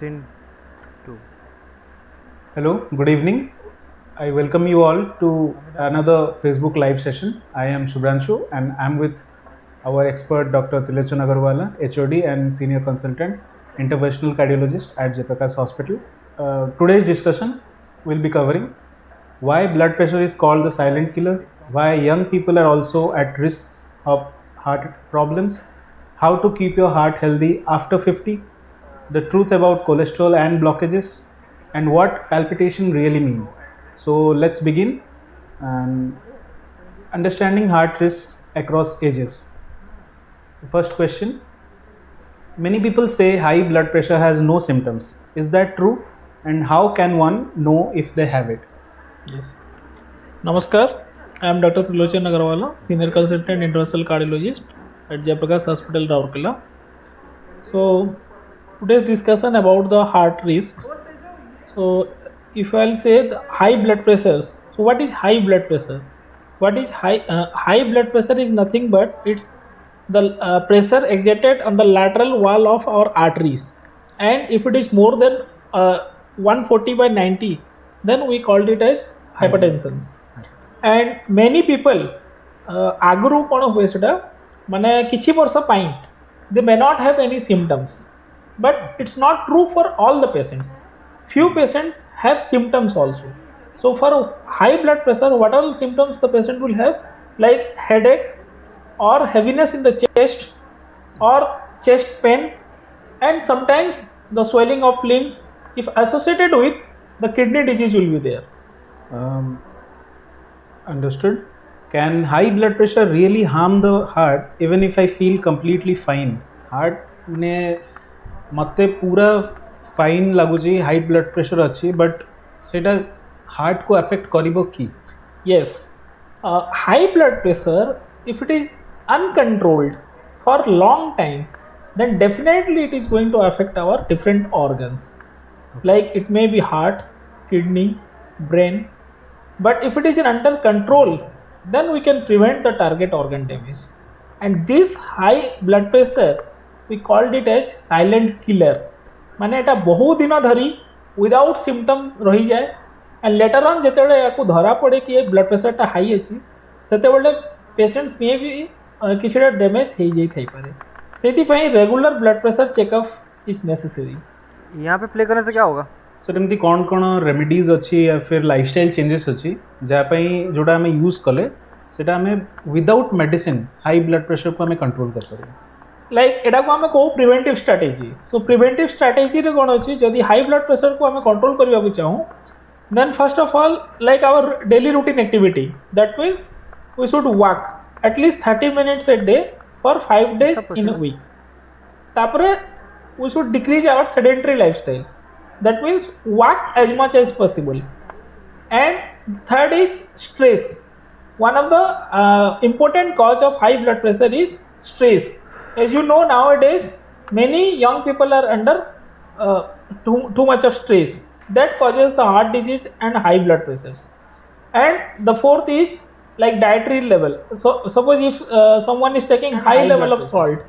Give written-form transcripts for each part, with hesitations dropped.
Scene 2. Hello, good evening. I welcome you all to another Facebook live session. I am Shubhranshu and I'm with our expert Dr. Trilochan Agarwala, HOD and Senior Consultant, Interventional Cardiologist at Jayaprakash Hospital. Today's discussion will be covering why blood pressure is called the silent killer, why young people are also at risks of heart problems, how to keep your heart healthy after 50, the truth about cholesterol and blockages, and what palpitation really mean. So let's begin. Understanding heart risks across ages. The first question: many people say high blood pressure has no symptoms. Is that true? And how can one know if they have it? Yes. Namaskar. I am Dr. Trilochan Agarwala, Senior Consultant Interventional Cardiologist at Jayaprakash Hospital, Agarwala. So today's discussion about the heart risk. So if I'll say the high blood pressures. So what is high blood pressure? What is high blood pressure is nothing but it's the pressure exerted on the lateral wall of our arteries, and if it is more than 140 by 90, then we called it as hypertension. And many people agru kon hoye seta mane kiछि barsa pai they may not have any symptoms, but it's not true for all the patients. Few patients have symptoms also. So for high blood pressure, what all symptoms the patient will have, like headache or heaviness in the chest or chest pain, and sometimes the swelling of limbs, if associated with the kidney disease, will be there. Understood. Can high blood pressure really harm the heart even if I feel completely fine? Heart ne mate pura fine laguji, high blood pressure अच्छी, but सेटा heart को affect करिबो की? Yes, high blood pressure, if it is uncontrolled for long time, then definitely it is going to affect our different organs. Like it may be heart, kidney, brain. But if it is under control, then we can prevent the target organ damage. And this high blood pressure, we called it as silent killer. माने एटा बहु दिन धरी without symptom रही जाए, and later on जेतेबेले याकू धरा पड़े कि blood pressure टा हाई अछि, सेतेबेले पेशेंट्स मे भी किछिटा डैमेज हो जाई थाई पारे. सेति पई regular blood pressure checkup is necessary. यहाँ पे प्ले करने से क्या होगा? सर एमती कौन कौन रेमेडीज अच्छी या फिर लाइफस्टाइल चेंजेस अच्छी जहाँपाई जोटा आम यूज कले सेटा आम without medicine high blood pressure को आम कंट्रोल कर पारे. लाइक एटा को आमे कहू प्रिवेंटिव स्ट्रैटेजी. सो प्रिवेंटिव स्ट्रैटेजी रे कोन अछि, जदि हाई ब्लड प्रेशर को आमे कंट्रोल करबा को चाहू, then first of all like our daily routine activity, that means we should walk at least 30 minutes a day for 5 days in a week. तापरे we should decrease our sedentary lifestyle, that means walk as much as possible. And third is stress. One of the important cause of high blood pressure is stress. As you know, nowadays many young people are under too much of stress, that causes the heart disease and high blood pressures. And the fourth is like dietary level. So suppose if someone is taking high level of salt,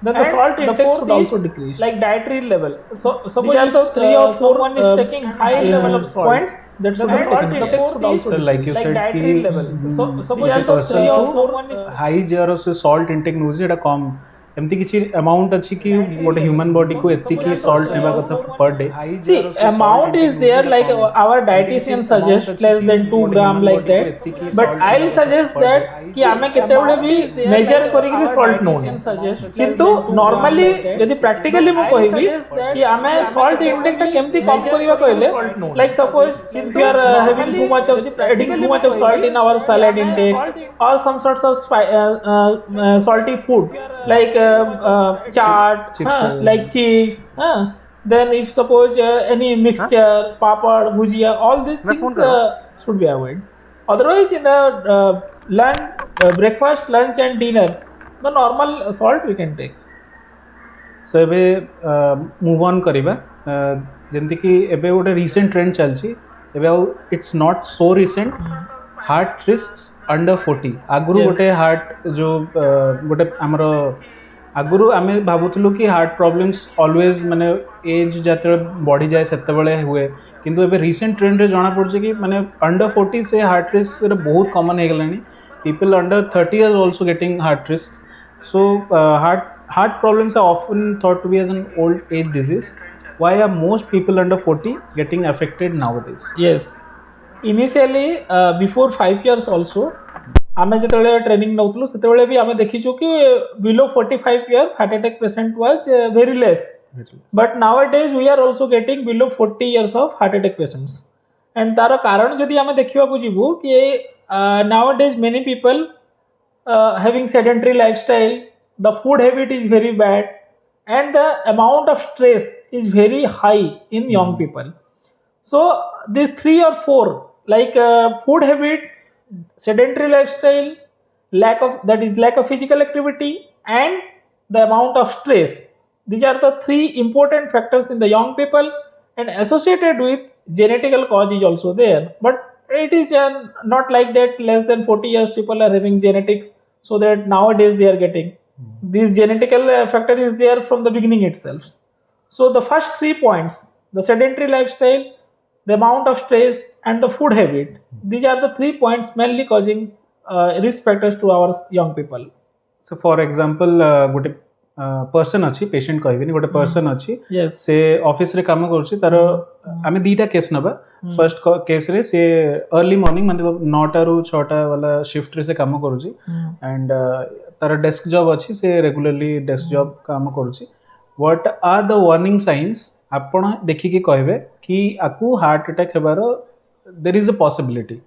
then the salt intake should also decrease. Like dietary level. So suppose if 3 or 4 one is taking high level of salt, points, that should the salt intake should also so like you like said dietary ki level. So suppose if 3 or 4 one is high jar से salt intake नउजे एटा कम एमती किछि amount अछि कि गोटे human body को एत्ती की salt नेबा कथा per day. See, amount is there, like our dietitian suggests less than 2 gram like that, but I'll suggest that कि आमे केतेबेले भी मेजर करी कि सॉल्ट नो किंतु नॉर्मली जदि प्रैक्टिकली मु कहिबी कि आमे सॉल्ट इंटेक ता केमती कम करिबा कहले, like suppose if you are having too much of adding too much of salt in our salad intake or some sorts of salty food like chaat, like chips, then if suppose any mixture, papad, bhujia, all these things should be avoided. Otherwise in the lunch, breakfast, lunch and dinner, the normal salt we can take. So एबे move on करिबा जेंति कि एबे गोटे recent trend चलछि, एबे it's not so recent, heart risks under 40. आगुरु गोटे heart जो गोटे हमरो आगुरु आमे भाबुथुलु कि हार्ट प्रॉब्लम्स ऑलवेज माने एज जते बढ़ी जाए सेतेबेले हुए किंतु एबे रिसेंट ट्रेंड रे जाना पड़ছে कि माने अंडर 40 से हार्ट रिस्क रे बहुत common hey Galani people under 30 is also getting heart risks so heart problems are often thought to be as an old age disease why are most people under 40 getting affected nowadays Yes. Initially, before 5 years also, आमे जेतेबेले training नउतलु सेतेबेले भी आमे देखिछु कि below 45 years heart attack patient was very less. But nowadays we are also getting below 40 years of heart attack patients. And तार कारण जदि आमे देखिबा को जिवु कि nowadays many people having sedentary lifestyle, the food habit is very bad, and the amount of stress is very high in young people. So these 3 or 4 like food habit, sedentary lifestyle, lack of physical activity, and the amount of stress. These are the 3 important factors in the young people, and associated with genetical cause is also there. But it is not like that less than 40 years people are having genetics, so that nowadays they are getting. This genetical factor is there from the beginning itself. So the first 3 points, the sedentary lifestyle, the amount of stress, and the food habit, these are the 3 points mainly causing risk factors to our young people. so for example गोटे person अच्छी patient कहबिनी गोटे person अच्छी Yes. से office रे काम करूची तार आमे दीटा केस नबा फर्स्ट केस रे से अर्ली मॉर्निंग माने 9टा रु 6टा वाला शिफ्ट रे से काम करूची एंड तार डेस्क जॉब अच्छी से रेगुलरली डेस्क जॉब काम करूची what are the warning signs आपण देखि के कहबे कि आकु हार्ट अटैक हेबार there is a possibility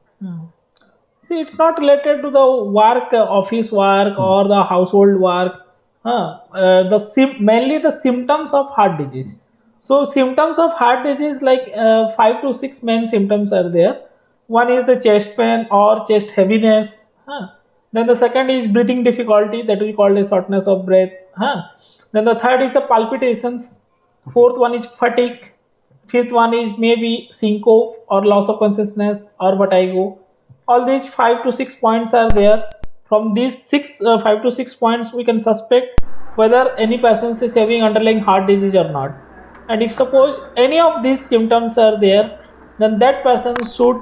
See, it's not related to the work, office work, or the household work. Mainly the symptoms of heart disease. So symptoms of heart disease, like 5 to 6 main symptoms are there. One is the chest pain or chest heaviness. Then the second is breathing difficulty, that we call as shortness of breath. Then the third is the palpitations. Fourth one is fatigue. Fifth one is maybe syncope or loss of consciousness or vertigo. All these 5 to 6 points are there. From these 5 to 6 points, we can suspect whether any person is having underlying heart disease or not. And if suppose any of these symptoms are there, then that person should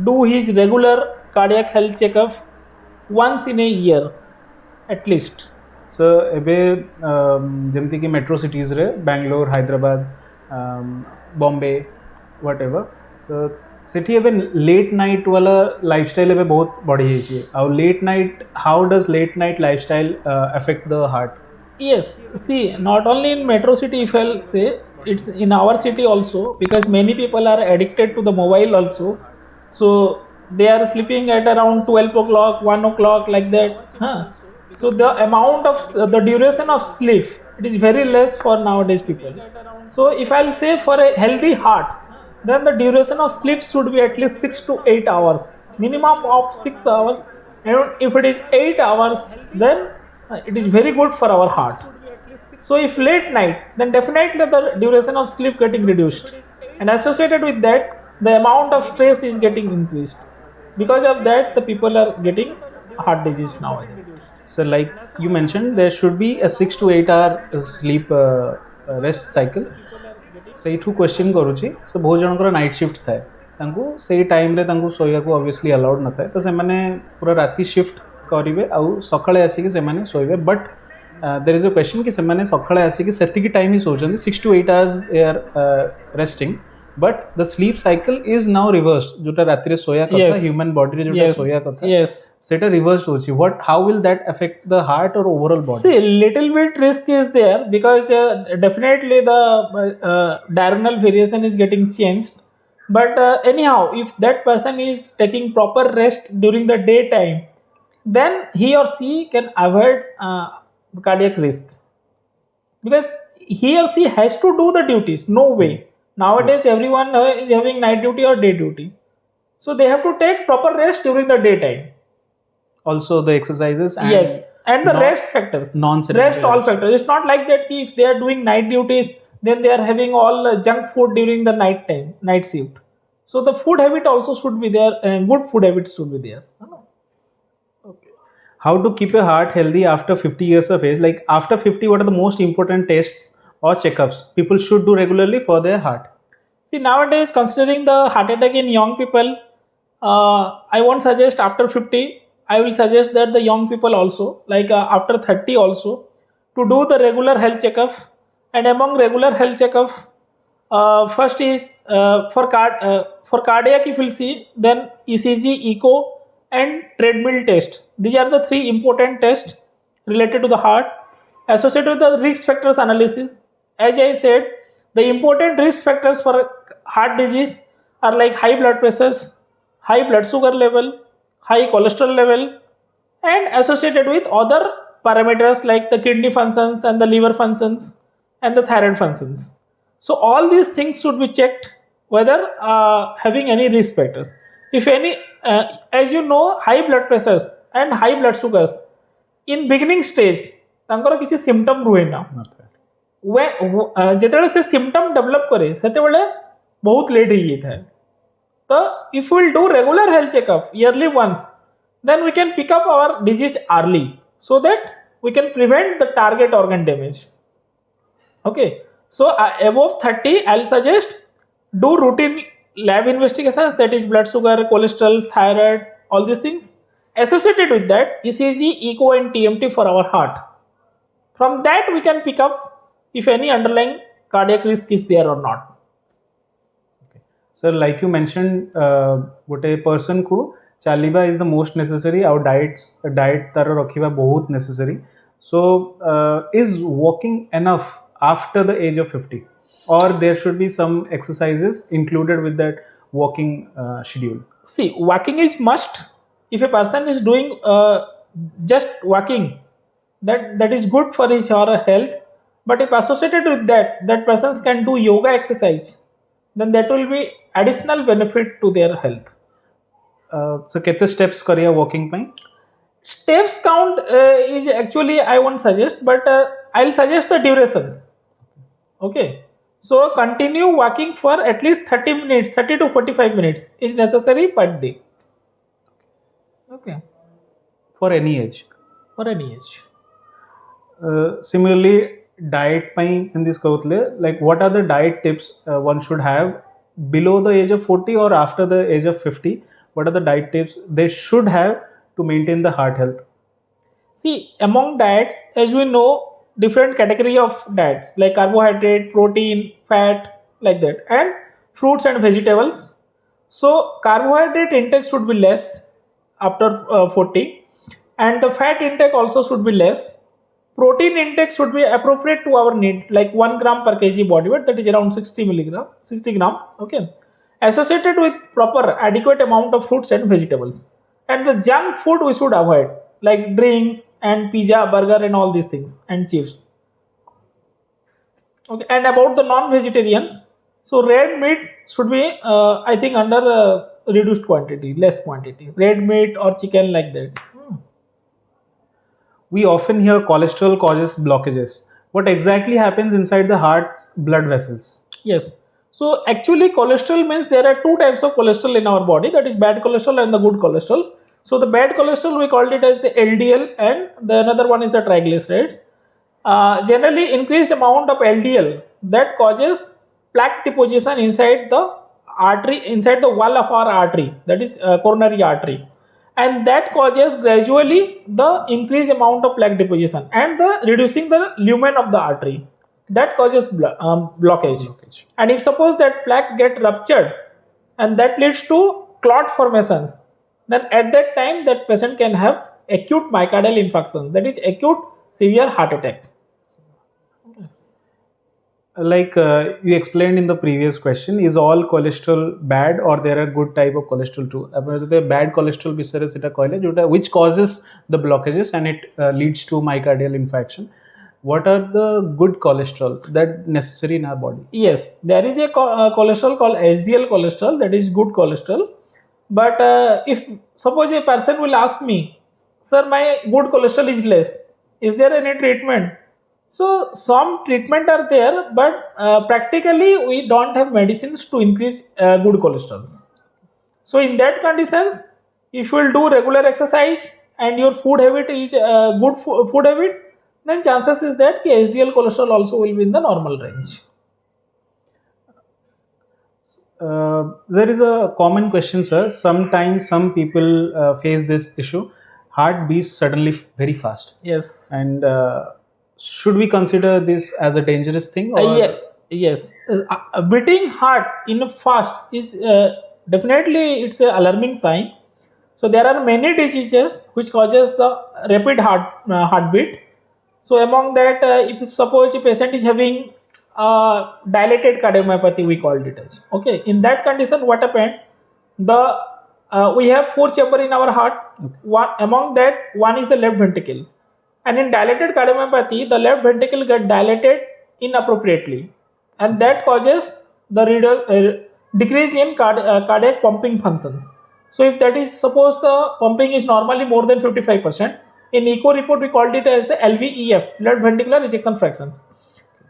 do his regular cardiac health checkup once in a year, at least. So एबे जेमती कि metro cities रे Bangalore Hyderabad Bombay whatever तो सेठी एबे late night वाला lifestyle एबे बहुत बढ़ी जाई छी आ late night how does late night lifestyle affect the heart Yes, see, not only in metro city, if I'll say, it's in our city also, because many people are addicted to the mobile also. So they are sleeping at around 12 o'clock, 1 o'clock, like that. So the amount of the duration of sleep, it is very less for nowadays people. So if I'll say for a healthy heart, then the duration of sleep should be at least 6 to 8 hours, minimum of 6 hours. And if it is 8 hours, then it is very good for our heart. So if late night, then definitely the duration of sleep getting reduced, and associated with that, the amount of stress is getting increased. Because of that, the people are getting heart disease nowadays. So like you mentioned, there should be a 6 to 8 hour sleep rest cycle. ସେଇଠୁ question करूची सो बहुत जनकर night shift थाए तांको सेई time रे तांको सोया को obviously allowed न थाए तो से माने पूरा राती शिफ्ट करिवे आ सकाळे आसी कि से माने सोइबे but there is a question कि से माने सकाळे आसी कि सेति की टाइम ही सोचन 6 to 8 hours they are resting but the sleep cycle is now reversed जोटा राती रे सोया कथा ह्यूमन बॉडी रे जोटा सोया कथा सेटा रिवर्स्ड होची what how will that affect the heart or overall body see little bit risk is there because definitely the diurnal variation is getting changed, but anyhow if that person is taking proper rest during the daytime, then he or she can avoid cardiac risk, because he or she has to do the duties. No way nowadays everyone is having night duty or day duty, so they have to take proper rest during the daytime. Also the exercises and and the rest factors, rest all factors. It's not like that if they are doing night duties then they are having all junk food during the night time, night shift. So the food habit also should be there, and good food habits should be there. how to keep your heart healthy after 50 years of age? Like after 50, what are the most important tests or checkups people should do regularly for their heart? See, nowadays, considering the heart attack in young people, I won't suggest after 50. I will suggest that the young people also, like after 30 also, to do the regular health checkup. And among regular health checkup, first is for cardiac, if you'll see, then ECG, echo, and treadmill test. These are the three important tests related to the heart. Associated with the risk factors analysis, as I said, the important risk factors for heart disease are like high blood pressures, high blood sugar level, high cholesterol level, and associated with other parameters like the kidney functions and the liver functions and the thyroid functions. So all these things should be checked whether having any risk factors. If any, as you know, high blood pressures and high blood sugars in beginning stage, ତାଙ୍କର କିଛି symptom ରୁହେ ନା ଯେତେବେଳେ ସେ symptom develop करे ସେତେବେଳେ ବହୁତ late ହେଇଯାଇଥାଏ ତ if we will do regular health checkup yearly once, then we can pick up our disease early so that we can prevent the target organ damage. Okay, so above 30 I'll suggest do routine lab investigations, that is blood sugar, cholesterol, thyroid, all these things. Associated with that, ECG, echo and TMT for our heart. From that we can pick up if any underlying cardiac risk is there or not. Okay. So like you mentioned, what a person ko chaliba is the most necessary, our diet taro rakhiba bahut necessary. So is walking enough after the age of 50, or there should be some exercises included with that walking schedule? See, walking is must. If a person is doing just walking, that is good for his or her health, but if associated with that persons can do yoga exercise, then that will be additional benefit to their health. So kete steps kariya walking pai? Steps count is actually I won't suggest, but I'll suggest the durations. Okay, so continue walking for at least 30 minutes, 30 to 45 minutes is necessary per day. Okay, for any age? For any age. Similarly, diet pai in this like what are the diet tips one should have below the age of 40 or after the age of 50? What are the diet tips they should have to maintain the heart health? See, among diets, as we know, different category of diets like carbohydrate, protein, fat, like that, and fruits and vegetables. So carbohydrate intake should be less after 40, and the fat intake also should be less. Protein intake should be appropriate to our need, like 1 gram per kg body weight, that is around 60 gram. Okay, associated with proper adequate amount of fruits and vegetables. And the junk food we should avoid, like drinks and pizza, burger and all these things, and chips. Okay, and about the non-vegetarians, so red meat should be I think under reduced quantity, less quantity, red meat or chicken, like that. We often hear cholesterol causes blockages. What exactly happens inside the heart blood vessels? Yes, so actually cholesterol means there are two types of cholesterol in our body, that is bad cholesterol and the good cholesterol. So the bad cholesterol we called it as the LDL, and the another one is the triglycerides. Generally increased amount of LDL that causes plaque deposition inside the artery, inside the wall of our artery, that is coronary artery, and that causes gradually the increased amount of plaque deposition and the reducing the lumen of the artery, that causes blockage. And if suppose that plaque get ruptured and that leads to clot formations, then at that time that patient can have acute myocardial infarction, that is acute severe heart attack. Like you explained in the previous question, is all cholesterol bad or there are good type of cholesterol too? The bad cholesterol which causes the blockages and it leads to myocardial infarction. What are the good cholesterol that necessary in our body? Yes, there is a cholesterol called HDL cholesterol, that is good cholesterol. But if suppose a person will ask me, sir, my good cholesterol is less, is there any treatment? So some treatment are there, but practically we don't have medicines to increase good cholesterol. So in that conditions, if you will do regular exercise and your food habit is good food habit, then chances is that HDL cholesterol also will be in the normal range. There is a common question, sir. Sometimes some people face this issue. Heart beats suddenly very fast. Yes. And should we consider this as a dangerous thing? Or? Yes. Beating heart in a fast is definitely it's an alarming sign. So there are many diseases which causes the rapid heartbeat. So among that, if suppose a patient is having dilated cardiomyopathy, we called it as. Okay, in that condition, what happened? We have 4 chambers in our heart. Okay. Among that, one is the left ventricle, and in dilated cardiomyopathy, the left ventricle get dilated inappropriately, and that causes the decrease in cardiac pumping functions. So if that is, suppose the pumping is normally more than 55%, in echo report we called it as the LVEF, left ventricular ejection fractions.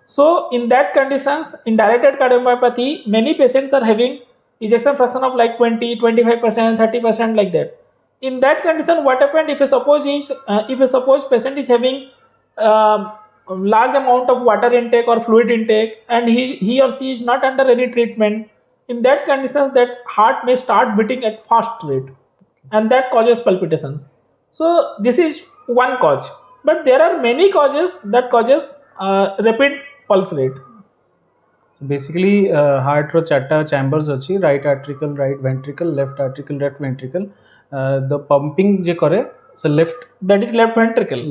So in that conditions, in dilated cardiomyopathy, many patients are having ejection fraction of like 20, 25%, 30% like that. In that condition, what happened if a suppose patient is having large amount of water intake or fluid intake, and he or she is not under any treatment, in that conditions that heart may start beating at fast rate, and that causes palpitations. So this is one cause, but there are many causes that causes rapid pulse rate. Basically, heart ro 4 chambers achi, right atrial, right ventricle, left atrial, left ventricle. The pumping je kare, so left, that is left ventricle.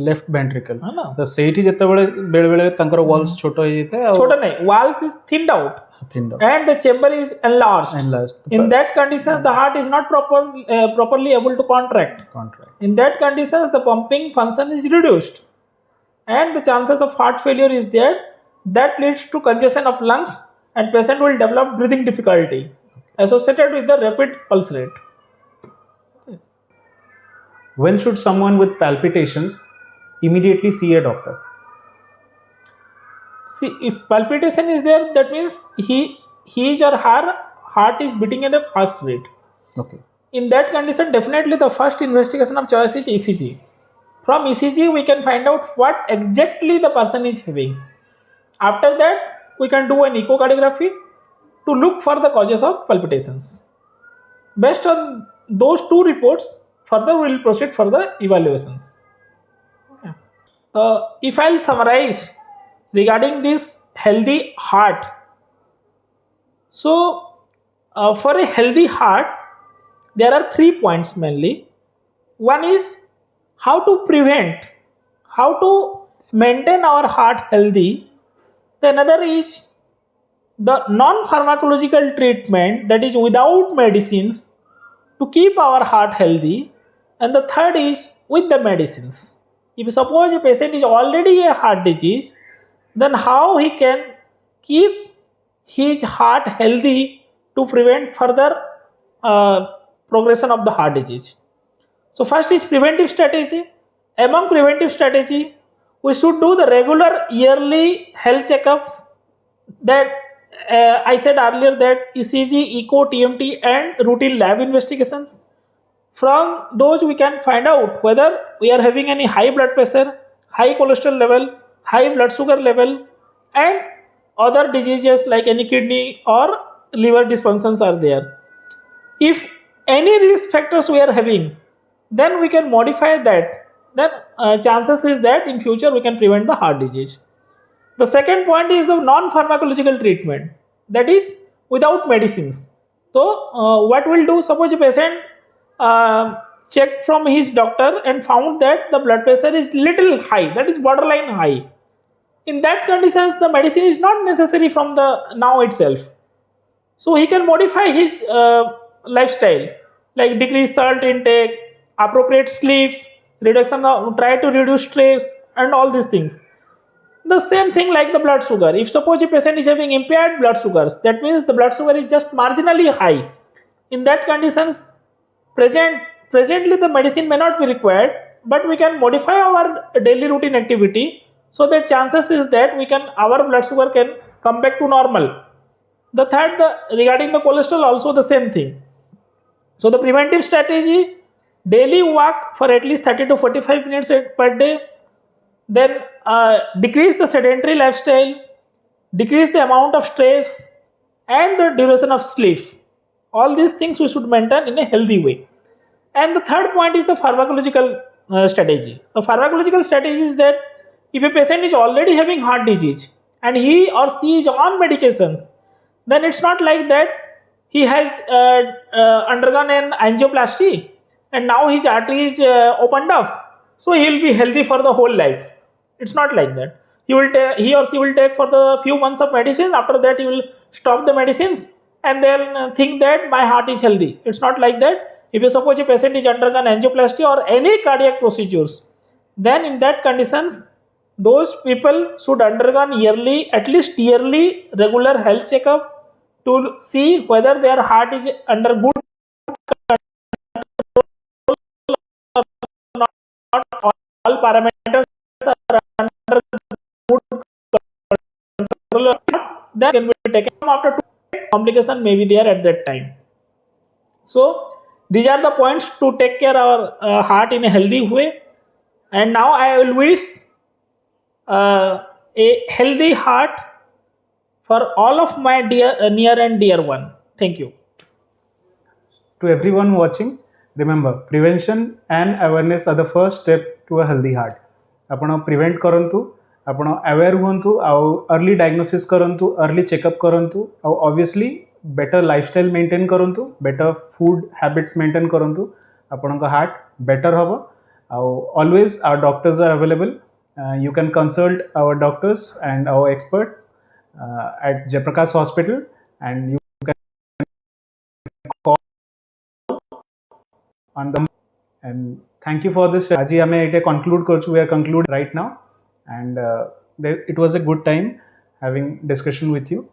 The seithi jetebale bele bele tankar walls choto hoy jete, chota nahi, walls is thinned out, and the chamber is enlarged. In that conditions, the heart is not properly able to contract. In that conditions, the pumping function is reduced, and the chances of heart failure is there. That leads to congestion of lungs, and patient will develop breathing difficulty associated with the rapid pulse rate. When should someone with palpitations immediately see a doctor? See, if palpitation is there, that means his or her heart is beating at a fast rate. Okay. In that condition, definitely the first investigation of choice is ECG. From ECG, we can find out what exactly the person is having. After that, we can do an echocardiography to look for the causes of palpitations. Based on those 2 reports, further we will proceed for the evaluations. If I will summarize regarding this healthy heart, so for a healthy heart, there are 3 points mainly. One is how to prevent, how to maintain our heart healthy. The another is the non-pharmacological treatment, that is without medicines, to keep our heart healthy. And the third is with the medicines. If suppose a patient is already a heart disease, then how he can keep his heart healthy to prevent further progression of the heart disease. So first is preventive strategy. Among preventive strategy, we should do the regular yearly health checkup. That I said earlier that ECG, echo, TMT and routine lab investigations. From those we can find out whether we are having any high blood pressure, high cholesterol level, high blood sugar level, and other diseases like any kidney or liver dysfunctions are there. If any risk factors we are having, then we can modify that. Then chances is that in future we can prevent the heart disease. The second point is the non-pharmacological treatment, that is without medicines. So what we'll do, suppose a patient checked from his doctor and found that the blood pressure is little high, that is borderline high. In that conditions, the medicine is not necessary from the now itself. So he can modify his lifestyle, like decrease salt intake, appropriate sleep, try to reduce stress and all these things. The same thing like the blood sugar. If suppose a patient is having impaired blood sugars, that means the blood sugar is just marginally high. In that conditions, presently the medicine may not be required, but we can modify our daily routine activity so that chances is that our blood sugar can come back to normal. The third, regarding the cholesterol, also the same thing. So the preventive strategy, daily walk for at least 30 to 45 minutes per day, then decrease the sedentary lifestyle, decrease the amount of stress and the duration of sleep. All these things we should maintain in a healthy way. And the third point is the pharmacological strategy. The pharmacological strategy is that if a patient is already having heart disease and he or she is on medications, then it's not like that he has undergone an angioplasty and now his artery is opened up, so he will be healthy for the whole life. It's not like that. He or she will take for the few months of medicine. After that, he will stop the medicines and then think that my heart is healthy. It's not like that. If you suppose a patient is undergone angioplasty or any cardiac procedures, then in that conditions, those people should undergone yearly, at least yearly, regular health checkup to see whether their heart is under good control or not. All parameters are under good control. Then can be taken after 2 complication may be there at that time. So these are the points to take care of our heart in a healthy way. And now I will wish a healthy heart for all of my near and dear one. Thank you. To everyone watching, remember, prevention and awareness are the first step to a healthy heart. आपण prevent करंतु, आपण aware हुंतु, आउ early diagnosis करंतु, early checkup करंतु, आउ obviously better lifestyle maintain करंतु, better food habits maintain करंतु, आपण का हार्ट बेटर हबो. आउ always our doctors are available. You can consult our doctors and our experts at Jayaprakash Hospital, and you can call on them. And thank you for this. Aji hame ite conclude karchu. We are concluding right now, and it was a good time having discussion with you.